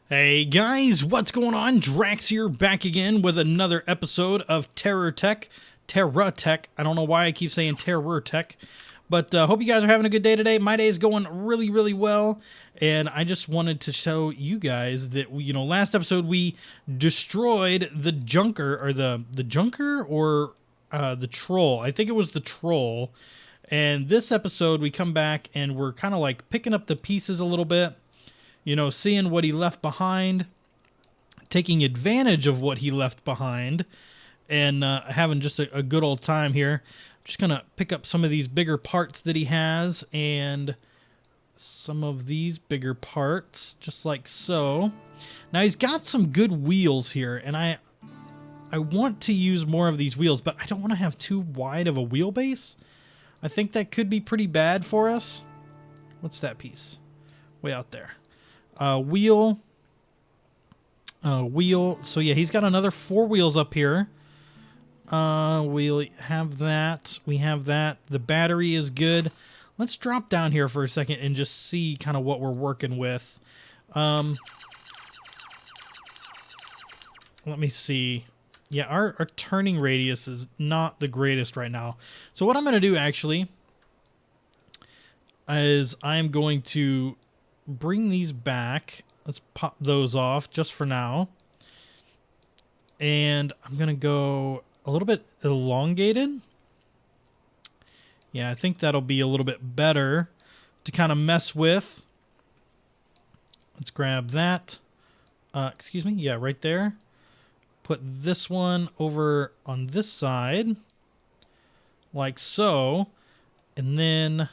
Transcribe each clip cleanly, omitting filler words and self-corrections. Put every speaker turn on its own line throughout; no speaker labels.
Hey guys, what's going on? Drax here, back again with another episode of TerraTech. TerraTech. I don't know why I keep saying TerraTech, but hope you guys are having a good day today. My day is going really well, and I just wanted to show you guys that last episode we destroyed the junker or the troll. I think it was the troll. And this episode we come back and we're kind of like picking up the pieces a little bit. Seeing what he left behind, taking advantage of what he left behind, and having just a good old time here. Just going to pick up some of these bigger parts that he has, and some of these bigger parts, just like so. Now, he's got some good wheels here, and I want to use more of these wheels, but I don't want to have too wide of a wheelbase. I think that could be pretty bad for us. What's that piece? Way out there. Wheel. So yeah, he's got another 4 wheels up here. We have that. We have that. The battery is good. Let's drop down here for a second and just see kind of what we're working with. Let me see. Yeah, our turning radius is not the greatest right now. So what I'm going to do actually is I'm going to bring these back. Let's pop those off just for now. And I'm going to go a little bit elongated. Yeah, I think that'll be a little bit better to kind of mess with. Let's grab that. Excuse me. Yeah, right there. Put this one over on this side. Like so. And then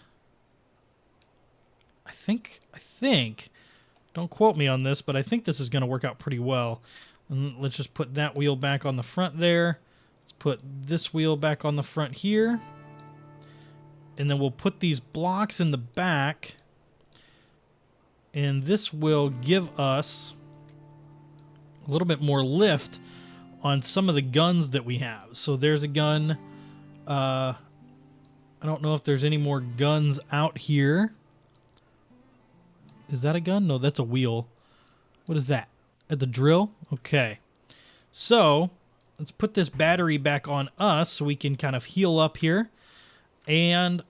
I think, don't quote me on this, but I think this is going to work out pretty well. And let's just put that wheel back on the front there. Let's put this wheel back on the front here. And then we'll put these blocks in the back. And this will give us a little bit more lift on some of the guns that we have. So there's a gun. I don't know if there's any more guns out here. Is that a gun? No, that's a wheel. What is that? At the drill? Okay. So, let's put this battery back on us so we can kind of heal up here. And,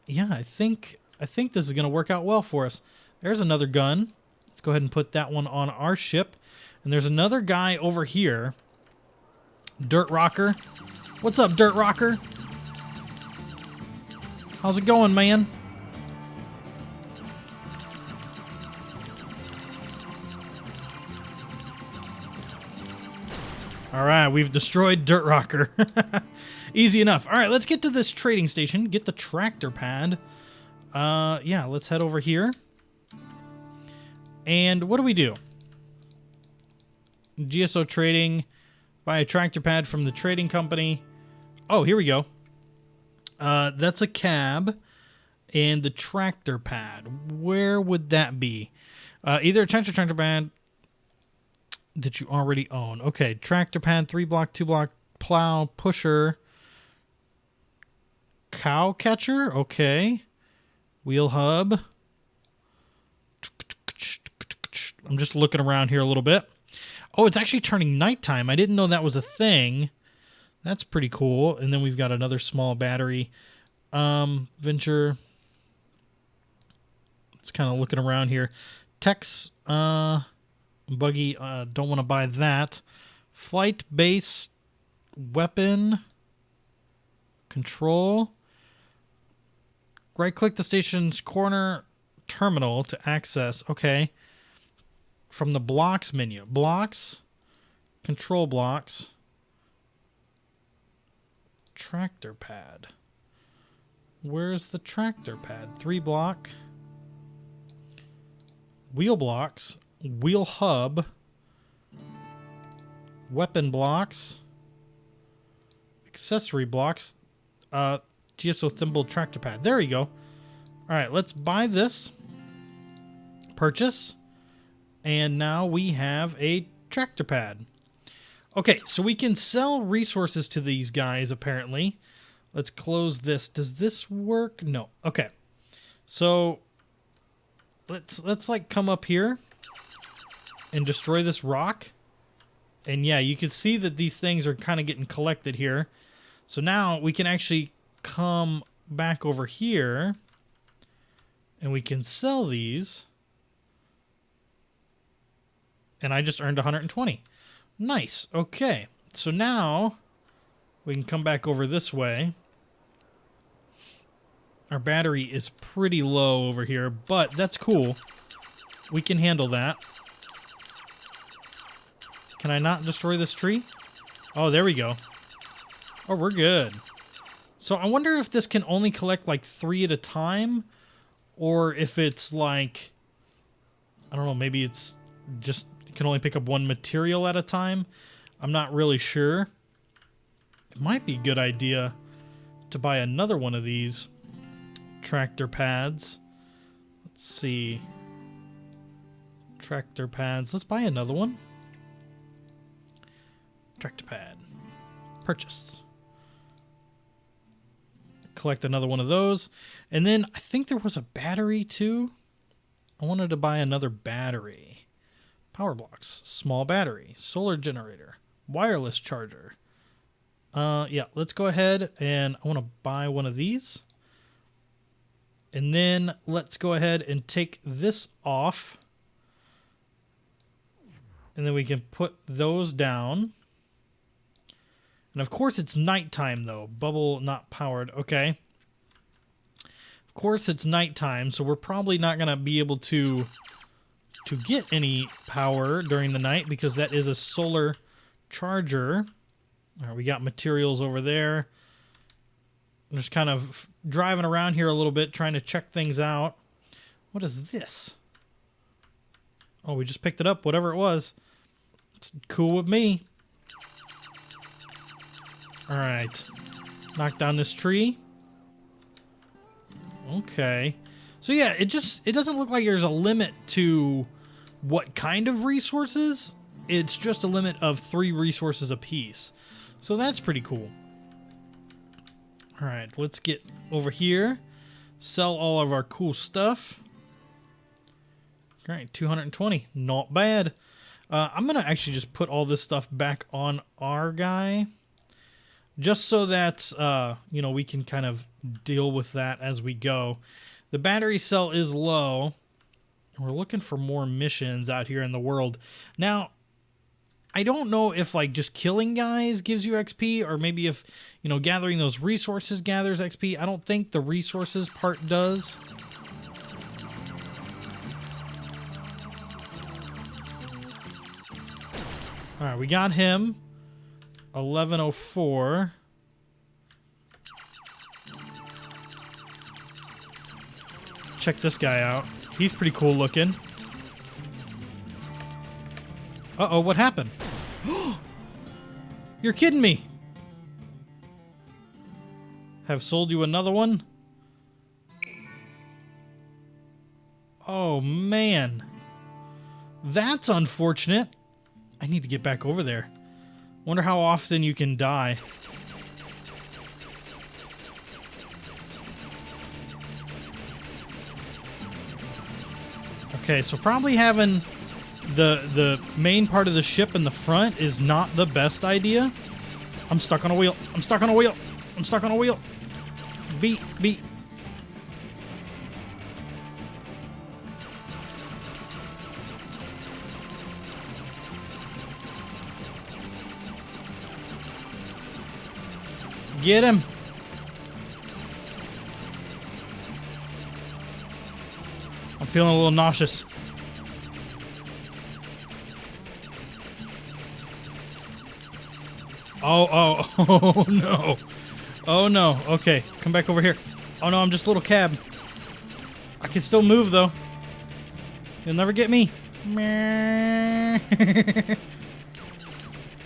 yeah, I think this is going to work out well for us. There's another gun. Let's go ahead and put that one on our ship. And there's another guy over here. Dirt Rocker. What's up, Dirt Rocker? How's it going, man? All right, we've destroyed Dirt Rocker. Easy enough. All right, let's get to this trading station. Get the tractor pad. Yeah, let's head over here. And what do? GSO trading. Buy a tractor pad from the trading company. Oh, here we go. That's a cab. And the tractor pad. Where would that be? Either a tractor pad that you already own. Okay, tractor pad, 3-block, 2-block, plow, pusher, cow catcher. Okay, wheel hub. I'm just looking around here a little bit. Oh, it's actually turning nighttime. I didn't know that was a thing. That's pretty cool. And then we've got another small battery. Venture. It's kind of looking around here. Techs, buggy, don't want to buy that. Flight base, weapon, control. Right-click the station's corner terminal to access. Okay. From the blocks menu. Blocks, control blocks, tractor pad. Where's the tractor pad? 3-block. Wheel blocks. Wheel hub, weapon blocks, accessory blocks, GSO thimble tractor pad. There you go. All right, let's buy this. Purchase. And now we have a tractor pad. Okay, so we can sell resources to these guys, apparently. Let's close this. Does this work? No. Okay. So let's like come up here and destroy this rock. And yeah, you can see that these things are kind of getting collected here. So now we can actually come back over here and we can sell these. And I just earned 120. Nice. Okay. So now we can come back over this way. Our battery is pretty low over here, but that's cool. We can handle that. Can I not destroy this tree? Oh, there we go. Oh, we're good. So I wonder if this can only collect like 3 at a time, or if it's like, I don't know, maybe it's just, it can only pick up 1 material at a time. I'm not really sure. It might be a good idea to buy another one of these tractor pads. Let's see. Tractor pads. Let's buy another one. Tractor pad. Purchase. Collect another one of those. And then I think there was a battery too. I wanted to buy another battery. Power blocks. Small battery. Solar generator. Wireless charger. Yeah, let's go ahead and I want to buy one of these. And then let's go ahead and take this off. And then we can put those down. And of course it's nighttime though. Bubble not powered. Okay. Of course it's nighttime, so we're probably not going to be able to get any power during the night because that is a solar charger. All right, we got materials over there. I'm just kind of driving around here a little bit, trying to check things out. What is this? Oh, we just picked it up, whatever it was. It's cool with me. All right. Knock down this tree. Okay. So yeah, it doesn't look like there's a limit to what kind of resources. It's just a limit of 3 resources apiece. So that's pretty cool. All right, let's get over here. Sell all of our cool stuff. All right, 220. Not bad. I'm going to actually just put all this stuff back on our guy. Just so that, you know, we can kind of deal with that as we go. The battery cell is low. We're looking for more missions out here in the world. Now, I don't know if, like, just killing guys gives you XP, or maybe if, you know, gathering those resources gathers XP. I don't think the resources part does. All right, we got him. 1104. Check this guy out. He's pretty cool looking. Uh-oh, what happened? You're kidding me. Have sold you another one? Oh, man. That's unfortunate. I need to get back over there. Wonder how often you can die. Okay, so probably having the main part of the ship in the front is not the best idea. I'm stuck on a wheel. I'm stuck on a wheel. I'm stuck on a wheel. Beat, beat. Get him. I'm feeling a little nauseous. Oh no. Oh no. Okay, come back over here. Oh no, I'm just a little cab. I can still move though. You'll never get me.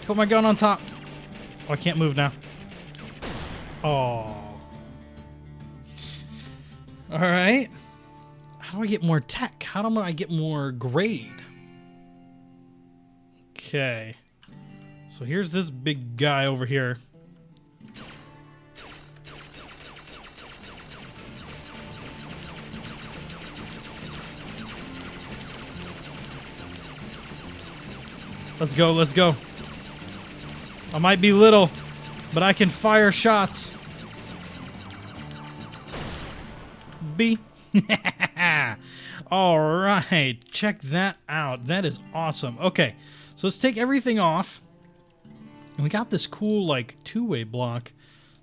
Put my gun on top. Oh, I can't move now. Oh. Alright. How do I get more tech? How do I get more grade? Okay. So here's this big guy over here. Let's go, let's go. I might be little, but I can fire shots. B. All right, check that out. That is awesome. Okay, so let's take everything off. And we got this cool, like, two-way block.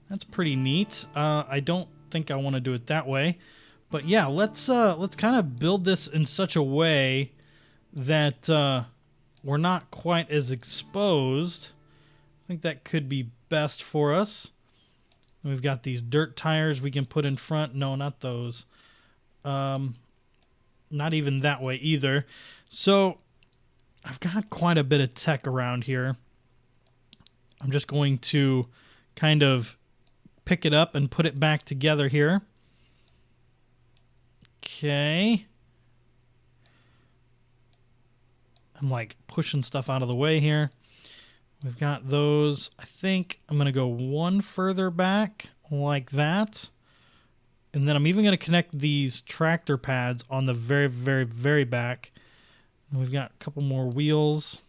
That's pretty neat. I don't think I want to do it that way. But yeah, let's kind of build this in such a way that we're not quite as exposed. I think that could be best for us. And we've got these dirt tires we can put in front. No, not those. Not even that way either. So I've got quite a bit of tech around here. I'm just going to kind of pick it up and put it back together here. Okay. I'm like pushing stuff out of the way here. We've got those. I think I'm going to go one further back like that. And then I'm even going to connect these tractor pads on the very, very, very back. And we've got a couple more wheels.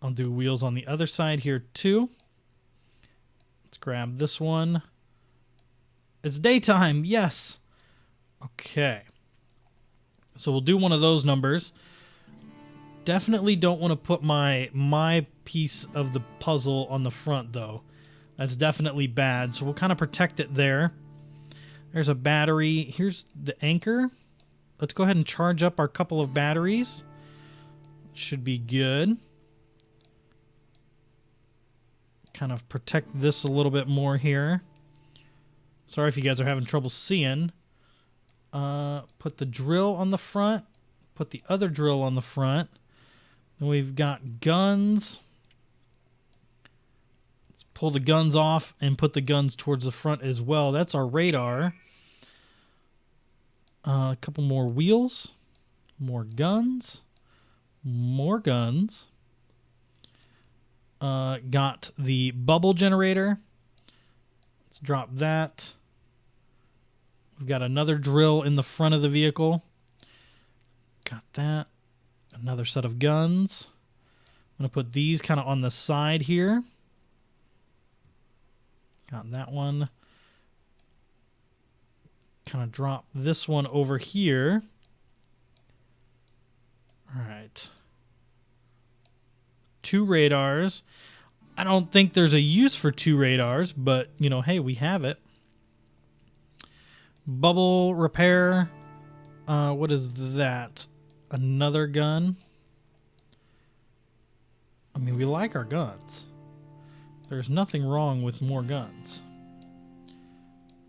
I'll do wheels on the other side here too. Let's grab this one. It's daytime, yes. Okay. So we'll do one of those numbers. Definitely don't want to put my piece of the puzzle on the front though. That's definitely bad. So we'll kind of protect it there. There's a battery. Here's the anchor. Let's go ahead and charge up our couple of batteries. Should be good. Kind of protect this a little bit more here. Sorry if you guys are having trouble seeing. Put the drill on the front. Put the other drill on the front. Then we've got guns. Let's pull the guns off and put the guns towards the front as well. That's our radar. A couple more wheels. More guns. More guns. Got the bubble generator. Let's drop that. We've got another drill in the front of the vehicle. Got that. Another set of guns. I'm going to put these kind of on the side here. Got that one. Kind of drop this one over here. All right. 2 radars. I don't think there's a use for 2 radars, but, you know, hey, we have it. Bubble repair. What is that? Another gun. I mean, we like our guns. There's nothing wrong with more guns.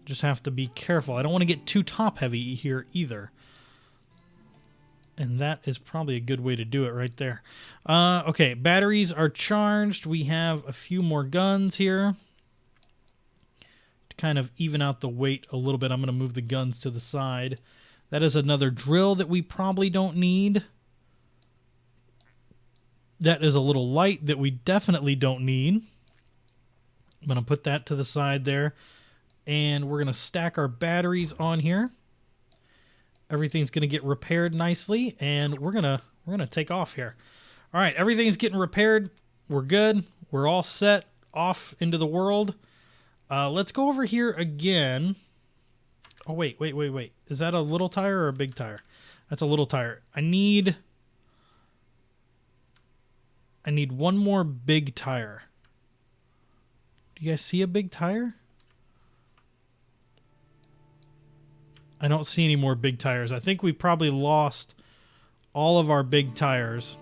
Just have to be careful. I don't want to get too top heavy here either. And that is probably a good way to do it right there. Okay, batteries are charged. We have a few more guns here. To kind of even out the weight a little bit, I'm going to move the guns to the side. That is another drill that we probably don't need. That is a little light that we definitely don't need. I'm going to put that to the side there. And we're going to stack our batteries on here. Everything's going to get repaired nicely, and we're gonna take off here. All right, everything's getting repaired. We're good. We're all set off into the world. Let's go over here again. Oh, wait. Is that a little tire or a big tire? That's a little tire. I need one more big tire. Do you guys see a big tire? I don't see any more big tires. I think we probably lost all of our big tires.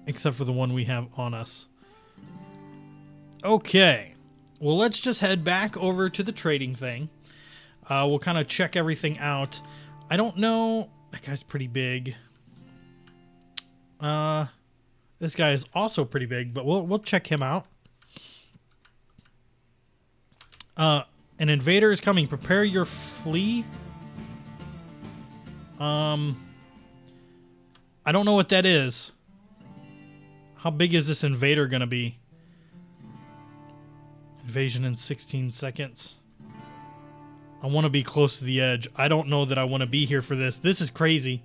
Except for the one we have on us. Okay. Well, let's just head back over to the trading thing. We'll kind of check everything out. I don't know. That guy's pretty big. This guy is also pretty big, but we'll check him out. An invader is coming. Prepare your flee. I don't know what that is. How big is this invader gonna be? Invasion in 16 seconds. I want to be close to the edge. I don't know that I want to be here for this. This is crazy.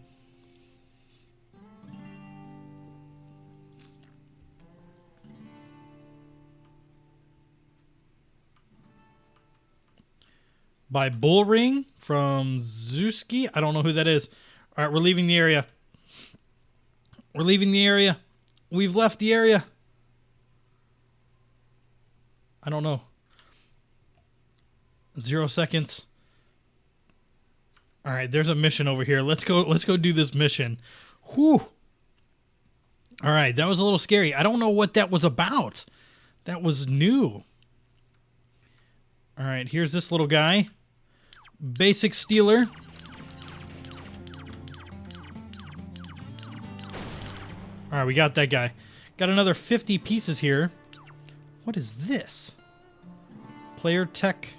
by Bullring from Zuski. I don't know who that is. All right, we're leaving the area. We're leaving the area. We've left the area. I don't know. 0 seconds. All right, there's a mission over here. Let's go do this mission. Whew. All right, that was a little scary. I don't know what that was about. That was new. All right, here's this little guy. Basic stealer. All right, we got that guy. Got another 50 pieces here. What is this? Player tech.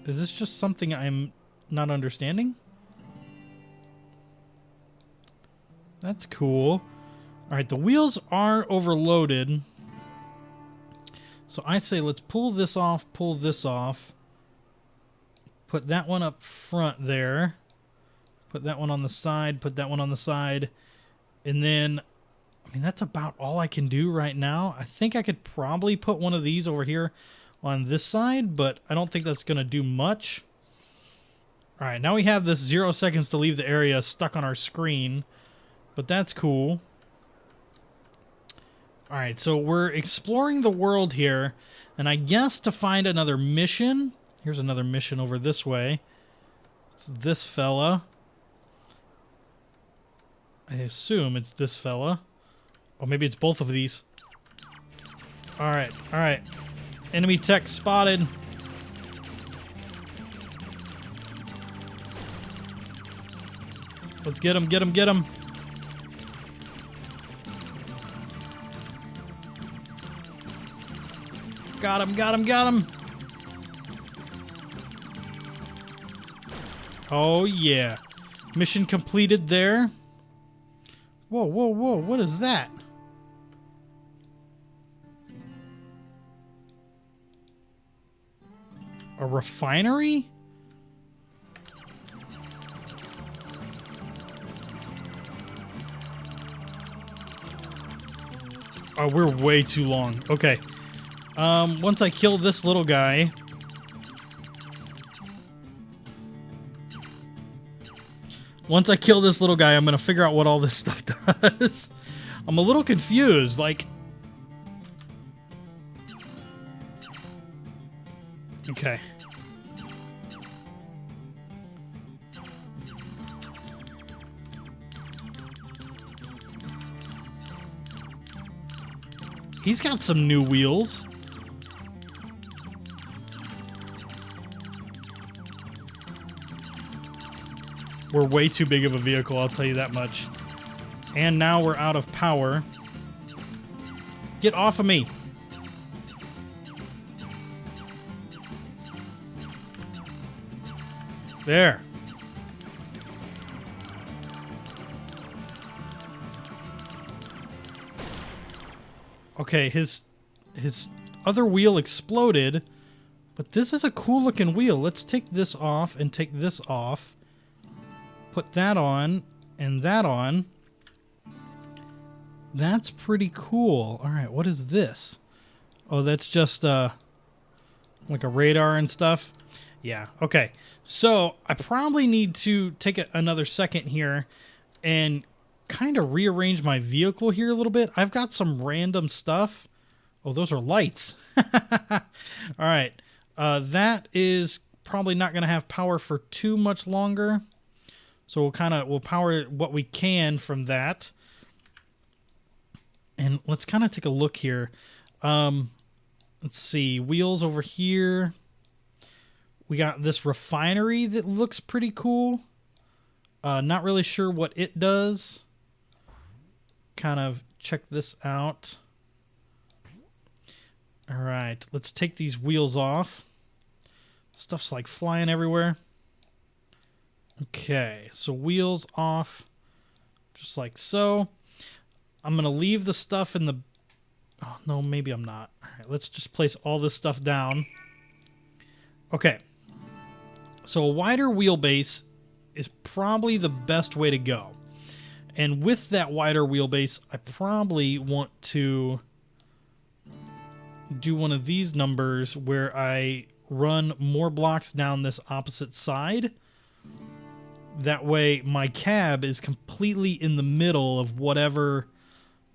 Is this just something I'm not understanding? That's cool. All right, the wheels are overloaded. So I say let's pull this off, pull this off. Put that one up front there. Put that one on the side, put that one on the side. And then, I mean, that's about all I can do right now. I think I could probably put one of these over here on this side, but I don't think that's going to do much. All right, now we have this 0 seconds to leave the area stuck on our screen, but that's cool. All right, so we're exploring the world here, and I guess to find another mission. Here's another mission over this way. It's this fella. I assume it's this fella. Or maybe it's both of these. All right, all right. Enemy tech spotted. Let's get him, get him, get him. Got him, got him, got him. Oh, yeah. Mission completed there. Whoa, whoa, whoa. What is that? A refinery? Oh, we're way too long. Okay. Once I kill this little guy... Once I kill this little guy, I'm going to figure out what all this stuff does. I'm a little confused. Like... Okay. He's got some new wheels. We're way too big of a vehicle, I'll tell you that much. And now we're out of power. Get off of me. There. Okay, his other wheel exploded, but this is a cool looking wheel. Let's take this off and take this off. Put that on and that on. That's pretty cool. All right, what is this? Oh, that's just like a radar and stuff. Yeah, okay. So I probably need to take another second here and kind of rearrange my vehicle here a little bit. I've got some random stuff. Oh, those are lights. All right. That is probably not going to have power for too much longer. So we'll power what we can from that. And let's kind of take a look here. Let's see. Wheels over here. We got this refinery that looks pretty cool. Not really sure what it does. Kind of check this out. All right. Let's take these wheels off. Stuff's like flying everywhere. Okay, so wheels off, just like so. I'm going to leave the stuff in the... Oh, no, maybe I'm not. All right, let's just place all this stuff down. Okay, so a wider wheelbase is probably the best way to go. And with that wider wheelbase, I probably want to do one of these numbers where I run more blocks down this opposite side. That way my cab is completely in the middle of whatever,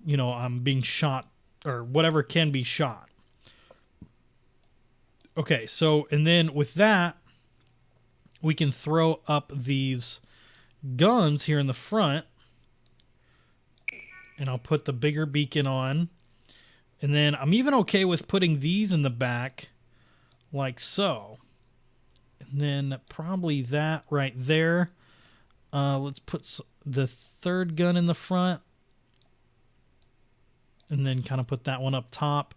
you know, I'm being shot, or whatever can be shot. Okay, so, and then with that, we can throw up these guns here in the front. And I'll put the bigger beacon on. And then I'm even okay with putting these in the back, like so. And then probably that right there. Let's put the third gun in the front. And then kind of put that one up top.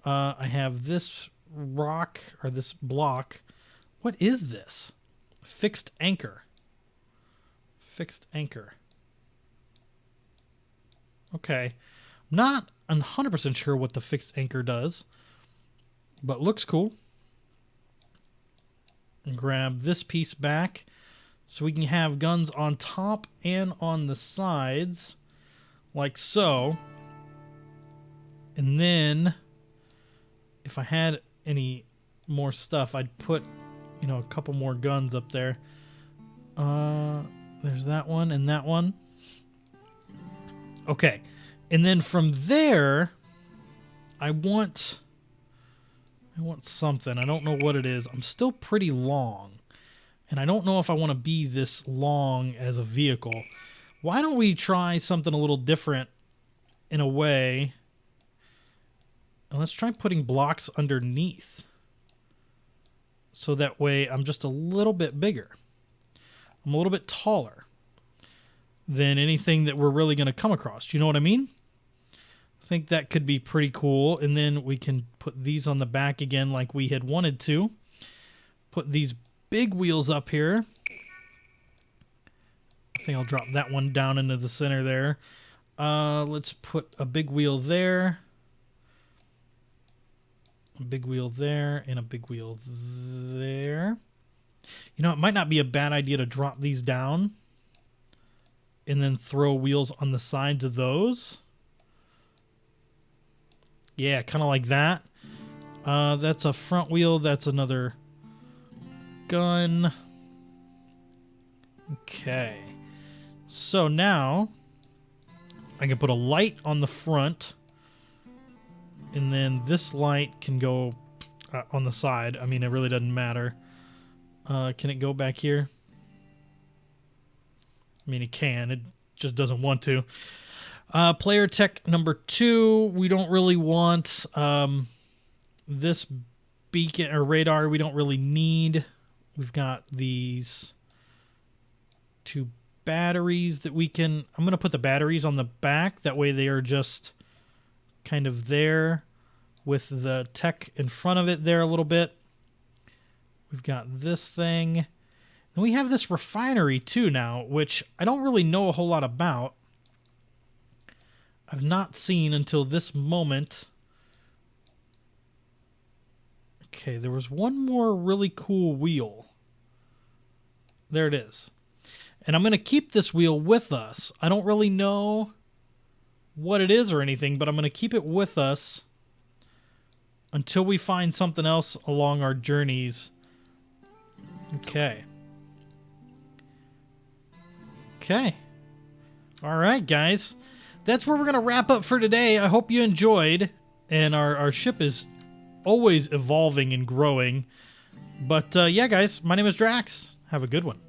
I have this rock, or this block. What is this? Fixed anchor. Fixed anchor. Okay. Not 100% sure what the fixed anchor does, but looks cool. And grab this piece back so we can have guns on top and on the sides, like so. And then if I had any more stuff, I'd put, you know, a couple more guns up there. There's that one and that one. Okay. And then from there, I want something. I don't know what it is. I'm still pretty long. And I don't know if I want to be this long as a vehicle. Why don't we try something a little different in a way? And let's try putting blocks underneath. So that way I'm just a little bit bigger. I'm a little bit taller than anything that we're really going to come across. Do you know what I mean? I think that could be pretty cool. And then we can put these on the back again like we had wanted to. Put these big wheels up here. I think I'll drop that one down into the center there. Let's put a big wheel there. A big wheel there and a big wheel there. You know, it might not be a bad idea to drop these down and then throw wheels on the sides of those. Yeah, kind of like that. That's a front wheel. That's another gun. Okay. So now I can put a light on the front. And then this light can go on the side. I mean, it really doesn't matter. Can it go back here? I mean, it can. It just doesn't want to. Player tech number 2. We don't really want this beacon or radar. We don't really need. We've got these 2 batteries that we can... I'm going to put the batteries on the back. That way they are just kind of there with the tech in front of it there a little bit. We've got this thing. And we have this refinery too now, which I don't really know a whole lot about. I've not seen until this moment. Okay, there was one more really cool wheel. There it is. And I'm going to keep this wheel with us. I don't really know what it is or anything, but I'm going to keep it with us until we find something else along our journeys. Okay. Okay. All right, guys. That's where we're going to wrap up for today. I hope you enjoyed. And our ship is always evolving and growing. But yeah, guys, my name is Drax. Have a good one.